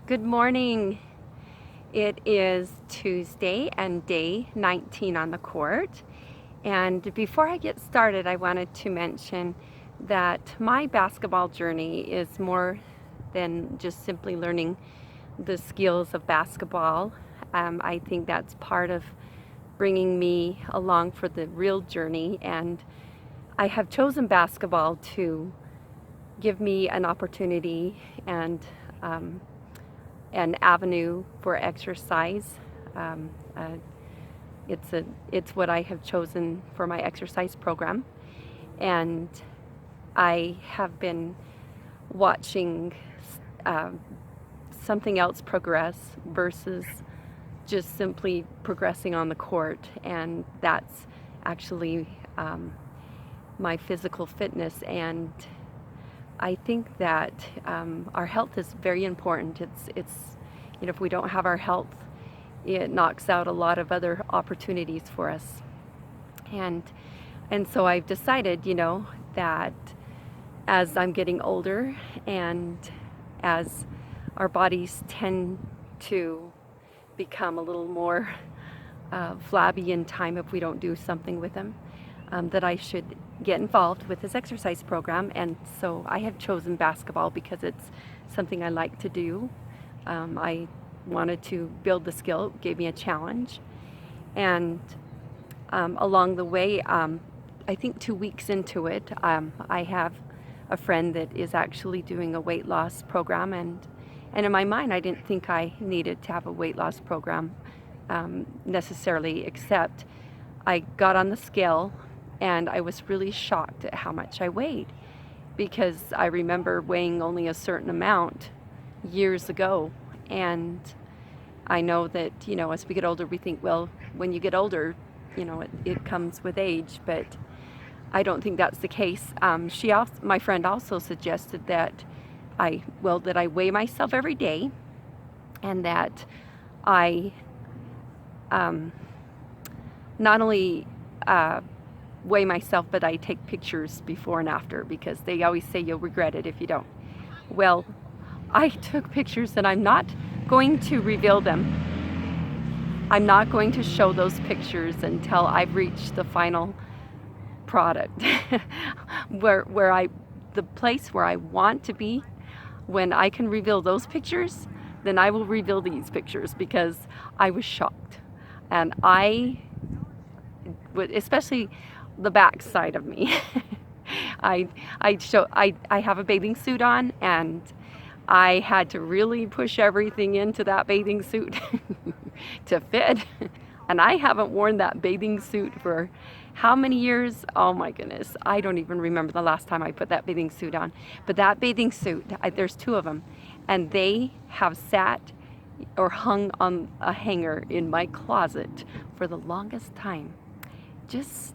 Good morning. It is Tuesday and day 19 on the court. And before I get started, I wanted to mention that my basketball journey is more than just simply learning the skills of basketball. I think that's part of bringing me along for the real journey. And I have chosen basketball to give me an opportunity and an avenue for exercise. Um, uh, it's what I have chosen for my exercise program, and I have been watching uh, something else progress versus just simply progressing on the court, and that's actually my physical fitness. And I think that our health is very important. If we don't have our health, it knocks out a lot of other opportunities for us. And so I've decided, that as I'm getting older and as our bodies tend to become a little more flabby in time if we don't do something with them, that I should get involved with this exercise program. And so I have chosen basketball because it's something I like to do. I wanted to build the skill. It gave me a challenge. And along the way, I think 2 weeks into it, I have a friend that is actually doing a weight loss program. And in my mind, I didn't think I needed to have a weight loss program necessarily, except I got on the scale and I was really shocked at how much I weighed, because I remember weighing only a certain amount years ago. And I know that, as we get older, we think, well, when you get older, it comes with age, but I don't think that's the case. My friend also suggested that I weigh myself every day, and that I not only weigh myself, but I take pictures before and after, because they always say you'll regret it if you don't. Well, I took pictures and I'm not going to reveal them. I'm not going to show those pictures until I've reached the final product, the place where I want to be. When I can reveal those pictures, then I will reveal these pictures, because I was shocked. And especially the back side of me. I have a bathing suit on, and I had to really push everything into that bathing suit to fit. And I haven't worn that bathing suit for how many years? Oh my goodness. I don't even remember the last time I put that bathing suit on. But that bathing suit, there's 2 of them, and they have sat or hung on a hanger in my closet for the longest time. Just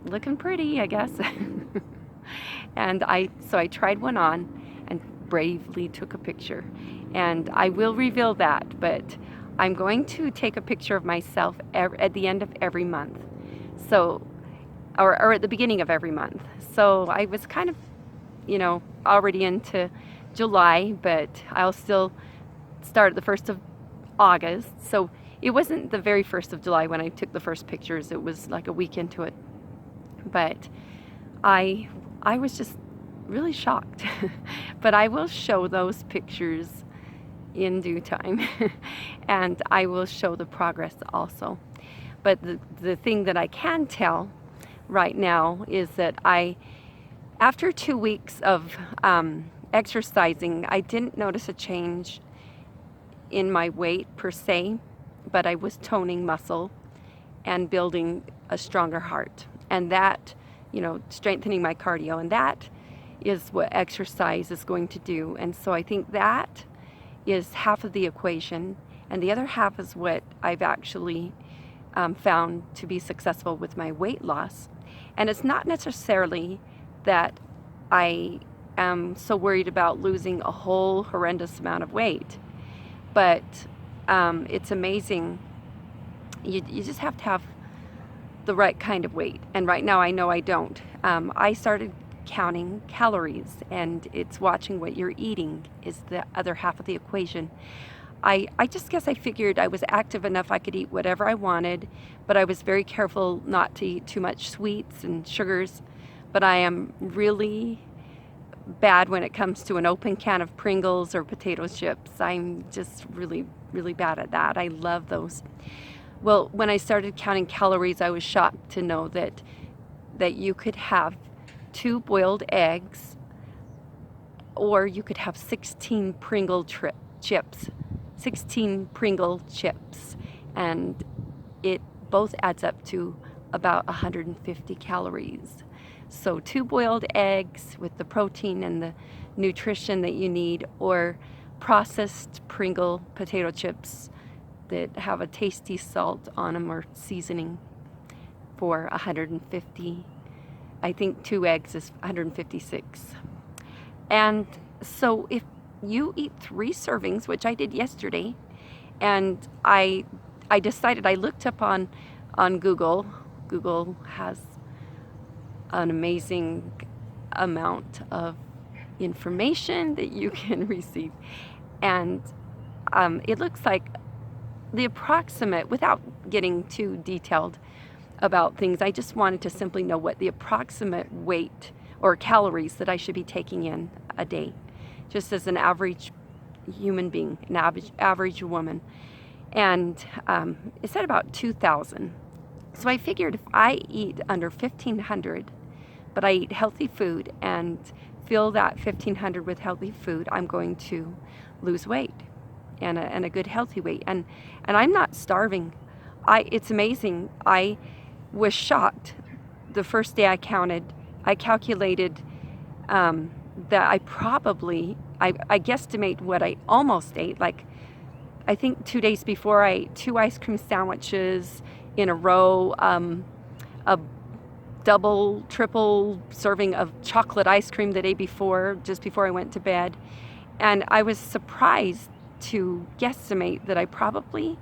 looking pretty, I guess. And so I tried one on and bravely took a picture. And I will reveal that, but I'm going to take a picture of myself at the end of every month. So, or at the beginning of every month. So I was kind of, already into July, but I'll still start the 1st of August. So it wasn't the very 1st of July when I took the first pictures. It was like a week into it. But I was just really shocked. But I will show those pictures in due time. And I will show the progress also. But the thing that I can tell right now is that after 2 weeks of exercising, I didn't notice a change in my weight per se, but I was toning muscle and building a stronger heart. And that, strengthening my cardio, and that is what exercise is going to do. And so I think that is half of the equation, and the other half is what I've actually found to be successful with my weight loss. And it's not necessarily that I am so worried about losing a whole horrendous amount of weight, but it's amazing. You just have to have the right kind of weight. And right now I know I don't. I started counting calories, and it's watching what you're eating is the other half of the equation. I just guess I figured I was active enough I could eat whatever I wanted, but I was very careful not to eat too much sweets and sugars. But I am really bad when it comes to an open can of Pringles or potato chips. I'm just really, really bad at that. I love those. Well, when I started counting calories, I was shocked to know that you could have 2 boiled eggs, or you could have 16 chips. 16 Pringle chips, and it both adds up to about 150 calories. So 2 boiled eggs with the protein and the nutrition that you need, or processed Pringle potato chips that have a tasty salt on them or seasoning for 150. I think 2 eggs is 156. And so if you eat 3 servings, which I did yesterday, and I decided, I looked up on Google. Google has an amazing amount of information that you can receive, and it looks like the approximate, without getting too detailed about things, I just wanted to simply know what the approximate weight or calories that I should be taking in a day, just as an average human being, an average woman. And it said about 2,000. So I figured if I eat under 1,500, but I eat healthy food and fill that 1,500 with healthy food, I'm going to lose weight, and a good healthy weight. And I'm not starving. It's amazing. I was shocked the first day I counted. I calculated that I guesstimate what I almost ate. Like, I think 2 days before, I ate 2 ice cream sandwiches in a row, a double, triple serving of chocolate ice cream the day before, just before I went to bed. And I was surprised to guesstimate that I probably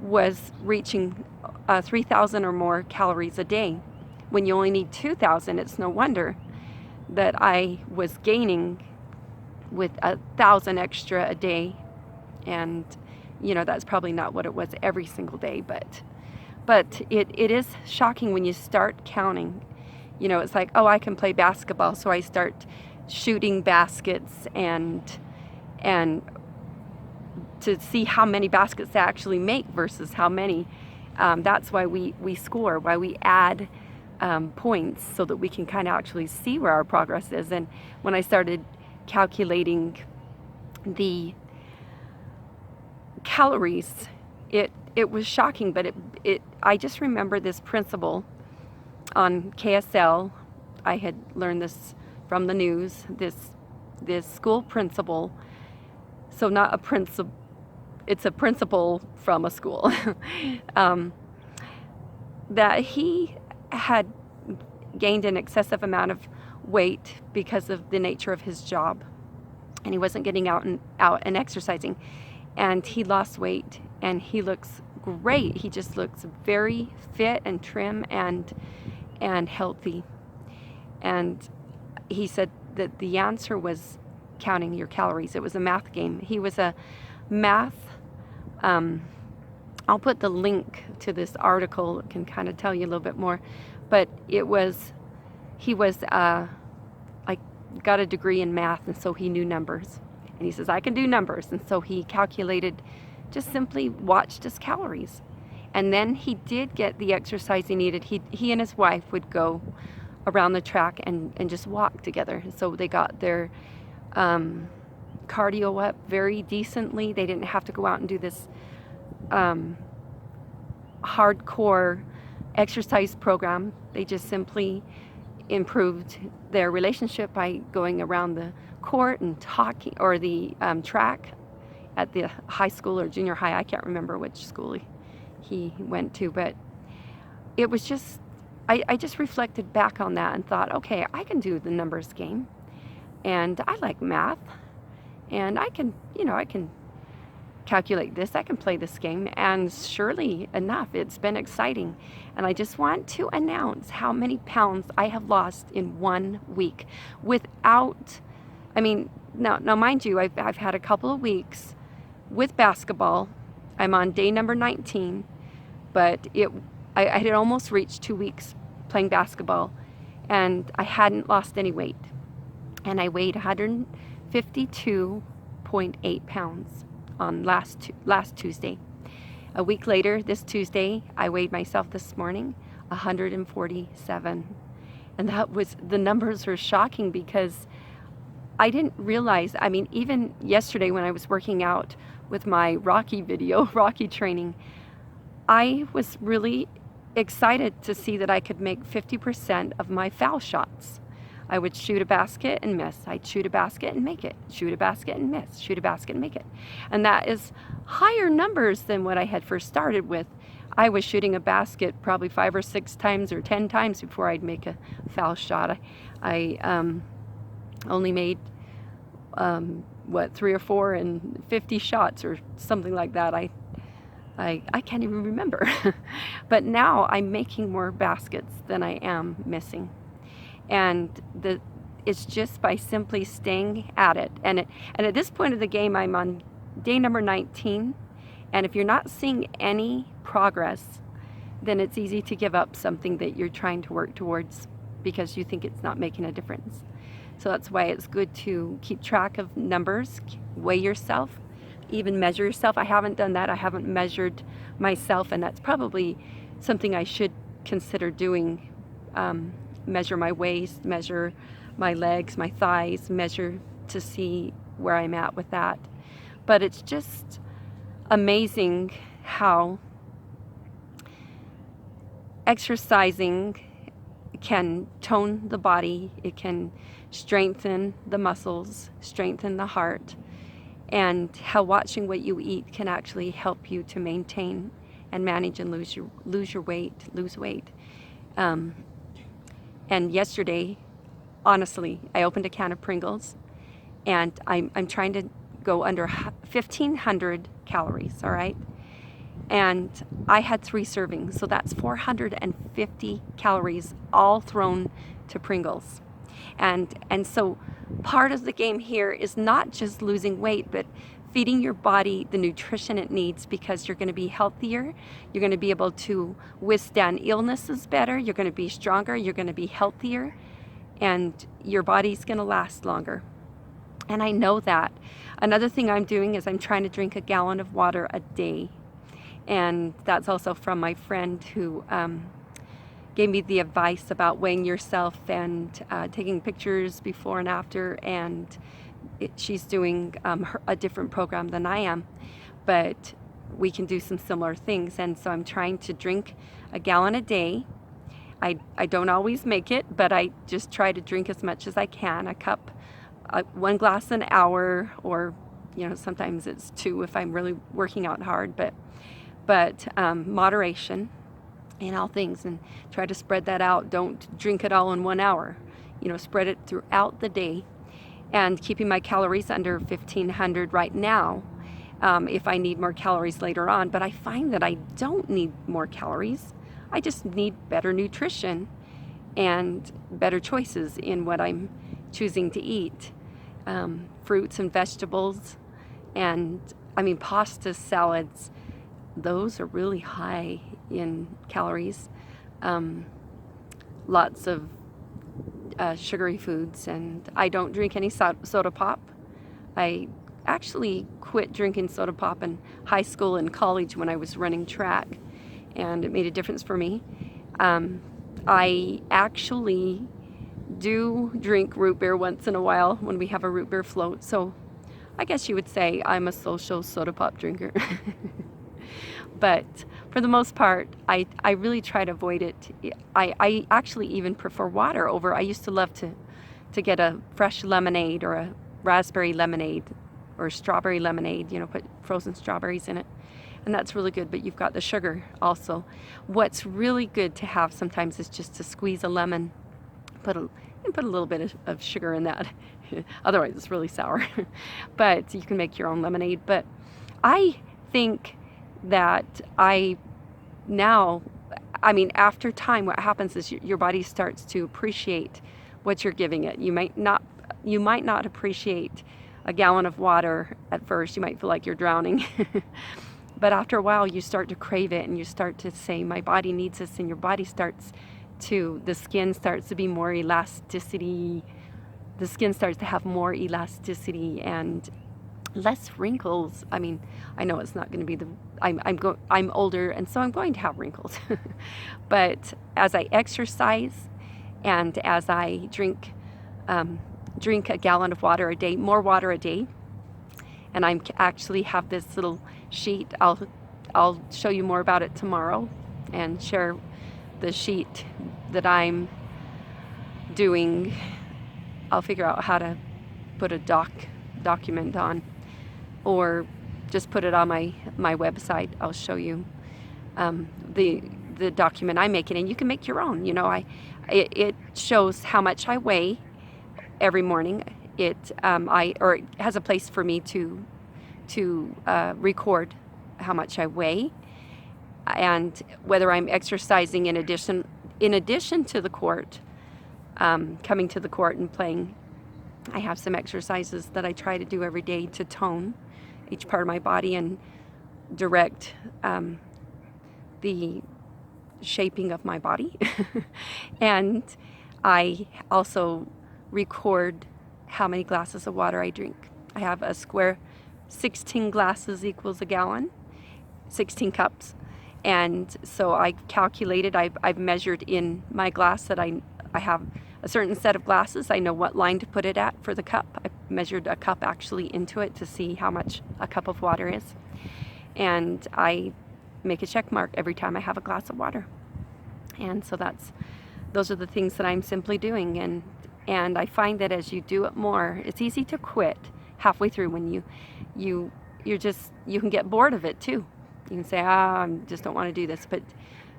was reaching 3,000 or more calories a day. When you only need 2,000, it's no wonder that I was gaining with 1,000 extra a day. And that's probably not what it was every single day, but it is shocking when you start counting. It's like, oh, I can play basketball, so I start shooting baskets and to see how many baskets I actually make versus how many. That's why we score, why we add points, so that we can kind of actually see where our progress is. And when I started calculating the calories, it was shocking, but I just remember this principle on KSL. I had learned this from the news, this school principal. So not a principal, it's a principal from a school. That he had gained an excessive amount of weight because of the nature of his job, and he wasn't getting out and exercising, and he lost weight, and he looks great. He just looks very fit and trim and healthy. And he said that the answer was counting your calories. It was a math game. He was a math, I'll put the link to this article. It can kind of tell you a little bit more, but he was like, got a degree in math, and so he knew numbers. And he says, I can do numbers. And so he calculated, just simply watched his calories. And then he did get the exercise he needed. He and his wife would go around the track and just walk together. So they got their cardio up very decently. They didn't have to go out and do this hardcore exercise program. They just simply improved their relationship by going around the court and talking, or the track at the high school or junior high. I can't remember which school he went to, but it was just, I just reflected back on that and thought, okay, I can do the numbers game, and I like math, and I can calculate this, I can play this game. And surely enough, it's been exciting. And I just want to announce how many pounds I have lost in 1 week without, I mean, now mind you, I've had a couple of weeks with basketball. I'm on day number 19, but I had almost reached 2 weeks playing basketball, and I hadn't lost any weight. And I weighed 152.8 pounds on last Tuesday. A week later, this Tuesday, I weighed myself this morning, 147. And the numbers are shocking because I didn't realize, I mean, even yesterday when I was working out with my Rocky training, I was really excited to see that I could make 50% of my foul shots. I would shoot a basket and miss. I'd shoot a basket and make it. Shoot a basket and miss. Shoot a basket and make it. And that is higher numbers than what I had first started with. I was shooting a basket probably 5 or 6 times or 10 times before I'd make a foul shot. I only made 3 or 4 and 50 shots or something like that. I can't even remember. But now I'm making more baskets than I am missing. And it's just by simply staying at it. And at this point of the game, I'm on day number 19. And if you're not seeing any progress, then it's easy to give up something that you're trying to work towards because you think it's not making a difference. So that's why it's good to keep track of numbers, weigh yourself, even measure yourself. I haven't done that. I haven't measured myself, and that's probably something I should consider doing. Measure my waist, measure my legs, my thighs, measure to see where I'm at with that. But it's just amazing how exercising can tone the body, it can strengthen the muscles, strengthen the heart, and how watching what you eat can actually help you to maintain and manage and lose weight. And yesterday, honestly, I opened a can of Pringles, and I'm trying to go under 1,500 calories, all right? And I had 3 servings, so that's 450 calories all thrown to Pringles. And so part of the game here is not just losing weight, but feeding your body the nutrition it needs, because you're going to be healthier, you're going to be able to withstand illnesses better, you're going to be stronger, you're going to be healthier, and your body's going to last longer. And I know that. Another thing I'm doing is I'm trying to drink a gallon of water a day. And that's also from my friend who gave me the advice about weighing yourself and taking pictures before and after. And she's doing a different program than I am, but we can do some similar things. And so I'm trying to drink a gallon a day. I don't always make it, but I just try to drink as much as I can, a cup, 1 glass an hour, or sometimes it's 2 if I'm really working out hard, but moderation in all things, and try to spread that out. Don't drink it all in 1 hour, spread it throughout the day, and keeping my calories under 1,500 right now. If I need more calories later on, but I find that I don't need more calories. I just need better nutrition and better choices in what I'm choosing to eat. Fruits and vegetables, and pasta, salads, those are really high in calories. Lots of sugary foods, and I don't drink any soda pop. I actually quit drinking soda pop in high school and college when I was running track, and it made a difference for me. I actually do drink root beer once in a while when we have a root beer float, so I guess you would say I'm a social soda pop drinker. But for the most part, I really try to avoid it. I actually even prefer water over. I used to love to get a fresh lemonade or a raspberry lemonade or strawberry lemonade, put frozen strawberries in it. And that's really good, but you've got the sugar also. What's really good to have sometimes is just to squeeze a lemon, put a little bit of sugar in that. Otherwise it's really sour. But you can make your own lemonade. But I think that after time, what happens is your body starts to appreciate what you're giving it. You might not appreciate a gallon of water at first. You might feel like you're drowning. But after a while, you start to crave it, and you start to say, my body needs this, and your body the skin starts to be more elasticity. The skin starts to have more elasticity and less wrinkles. I mean, I know it's not going to be I'm older, and so I'm going to have wrinkles. But as I exercise and as I drink a gallon of water a day, more water a day, and I actually have this little sheet. I'll show you more about it tomorrow and share the sheet that I'm doing. I'll figure out how to put a document on, or just put it on my website. I'll show you the document I'm making, and you can make your own. You know, it shows how much I weigh every morning. It has a place for me to record how much I weigh, and whether I'm exercising in addition to the court, coming to the court and playing. I have some exercises that I try to do every day to tone each part of my body and direct the shaping of my body. And I also record how many glasses of water I drink. I have a square 16 glasses equals a gallon, 16 cups. And so I calculated, I've measured in my glass that I have a certain set of glasses. I know what line to put it at for the cup. I measured a cup actually into it to see how much a cup of water is. And I make a check mark every time I have a glass of water. And so those are the things that I'm simply doing. And I find that as you do it more, it's easy to quit halfway through when you can get bored of it too. You can say, I just don't want to do this. But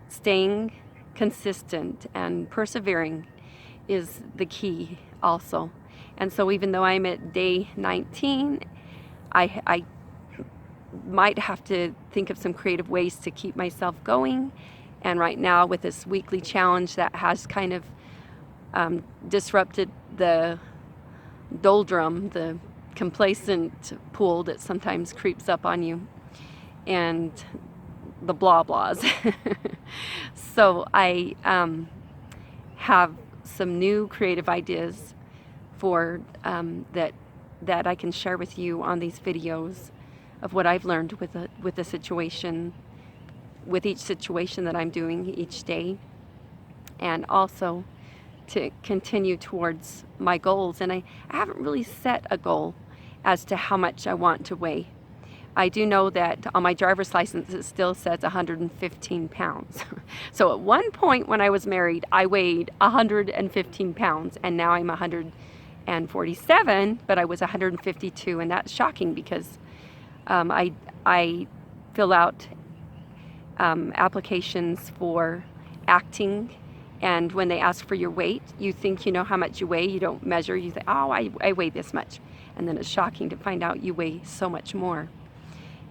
staying consistent and persevering is the key also. And so even though I'm at day 19, I might have to think of some creative ways to keep myself going. And right now with this weekly challenge that has kind of disrupted the doldrum, the complacent pool that sometimes creeps up on you, and the blah blahs. So I have some new creative ideas for that I can share with you on these videos of what I've learned with the situation, with each situation that I'm doing each day, and also to continue towards my goals. And I haven't really set a goal as to how much I want to weigh. I do know that on my driver's license it still says 115 pounds. So at one point when I was married, I weighed 115 pounds, and now I'm 147, but I was 152, and that's shocking because I fill out applications for acting, and when they ask for your weight, you think you know how much you weigh. You don't measure. You think, oh, I weigh this much. And then it's shocking to find out you weigh so much more.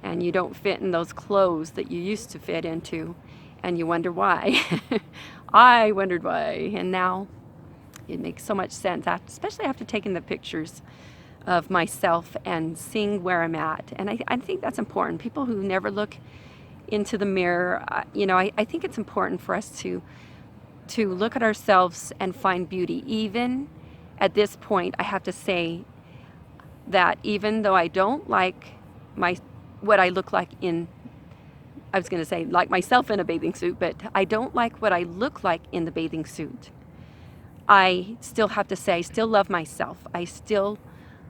And you don't fit in those clothes that you used to fit into. And you wonder why. I wondered why. And now it makes so much sense, especially after taking the pictures of myself and seeing where I'm at. And I think that's important. People who never look into the mirror, I think it's important for us to look at ourselves and find beauty. Even at this point, I have to say that even though I don't like what I look like like myself in a bathing suit, but I don't like what I look like in the bathing suit, I still have to say I still love myself. I still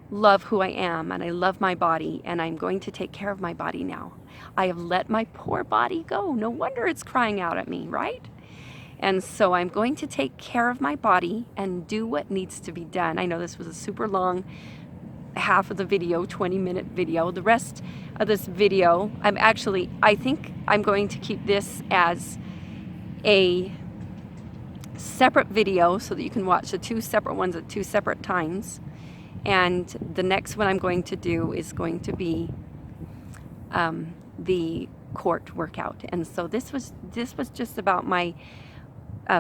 love who I am, and I love my body, and I'm going to take care of my body now. I have let my poor body go. No wonder it's crying out at me, right? And so I'm going to take care of my body and do what needs to be done. I know this was a super long half of the video, 20-minute video. The rest of this video, I think I'm going to keep this as a separate video so that you can watch the two separate ones at two separate times. And the next one I'm going to do is going to be the court workout. And so this was just about my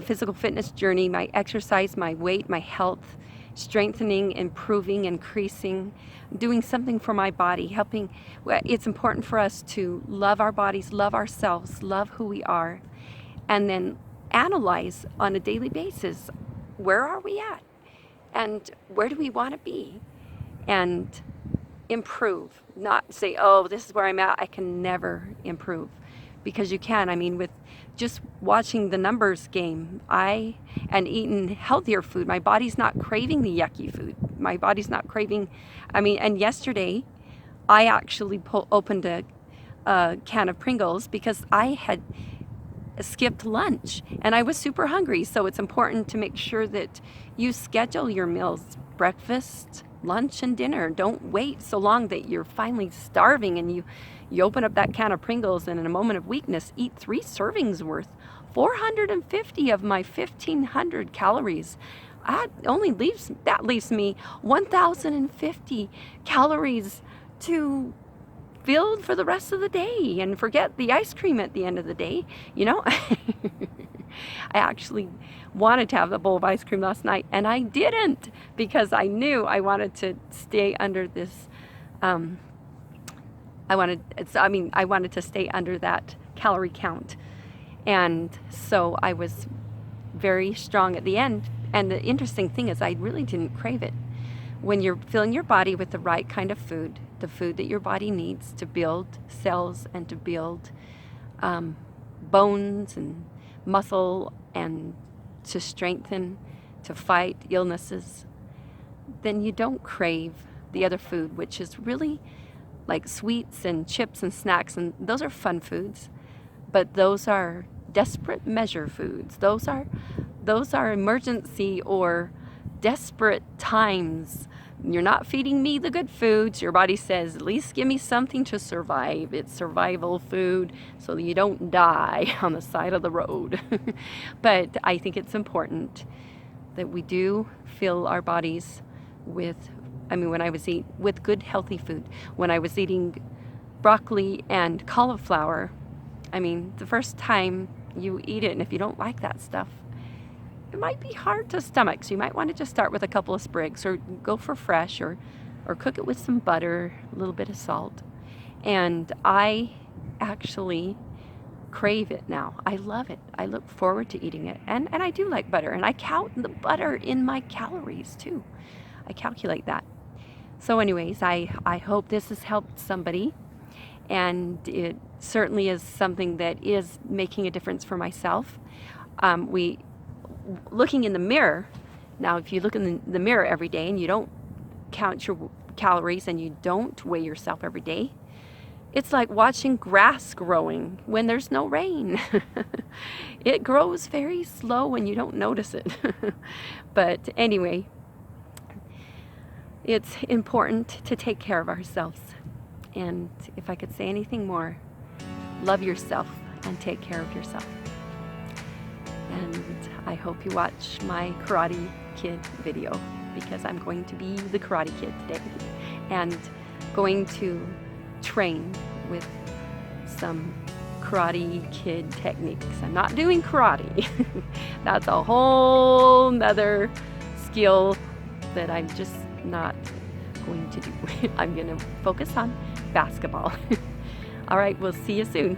physical fitness journey, my exercise, my weight, my health, strengthening, improving, increasing, doing something for my body, helping. It's important for us to love our bodies, love ourselves, love who we are, and then analyze on a daily basis, where are we at? And where do we want to be? And improve, not say, oh, this is where I'm at, I can never improve. Because you can. I mean, with just watching the numbers game, and eating healthier food, my body's not craving the yucky food. My body's not craving, and yesterday I actually opened a can of Pringles because I had skipped lunch and I was super hungry. So it's important to make sure that you schedule your meals, breakfast, lunch, and dinner. Don't wait so long that you're finally starving and you open up that can of Pringles and in a moment of weakness eat 3 servings worth, 450 of my 1,500 calories. That leaves me 1,050 calories to filled for the rest of the day, and forget the ice cream at the end of the day, I actually wanted to have a bowl of ice cream last night, and I didn't, because I knew I wanted to stay under this, I wanted to stay under that calorie count. And so I was very strong at the end. And the interesting thing is, I really didn't crave it. When you're filling your body with the right kind of food, the food that your body needs to build cells and to build bones and muscle and to strengthen, to fight illnesses, then you don't crave the other food, which is really like sweets and chips and snacks, and those are fun foods, but those are desperate measure foods. Those are emergency or desperate times. You're not feeding me the good foods. Your body says, at least give me something to survive. It's survival food so that you don't die on the side of the road. But I think it's important that we do fill our bodies with, when I was eating with good healthy food, when I was eating broccoli and cauliflower, the first time you eat it, and if you don't like that stuff, it might be hard to stomach. So you might want to just start with a couple of sprigs, or go for fresh, or cook it with some butter, a little bit of salt. And I actually crave it now. I love it. I look forward to eating it. And I do like butter, and I count the butter in my calories too. I calculate that. So anyways, I hope this has helped somebody, and it certainly is something that is making a difference for myself. Looking in the mirror, now if you look in the mirror every day and you don't count your calories and you don't weigh yourself every day, it's like watching grass growing when there's no rain. It grows very slow and you don't notice it. But anyway, it's important to take care of ourselves. And if I could say anything more, love yourself and take care of yourself. And I hope you watch my Karate Kid video, because I'm going to be the Karate Kid today and going to train with some Karate Kid techniques. I'm not doing karate. That's a whole nother skill that I'm just not going to do. I'm going to focus on basketball. All right, we'll see you soon.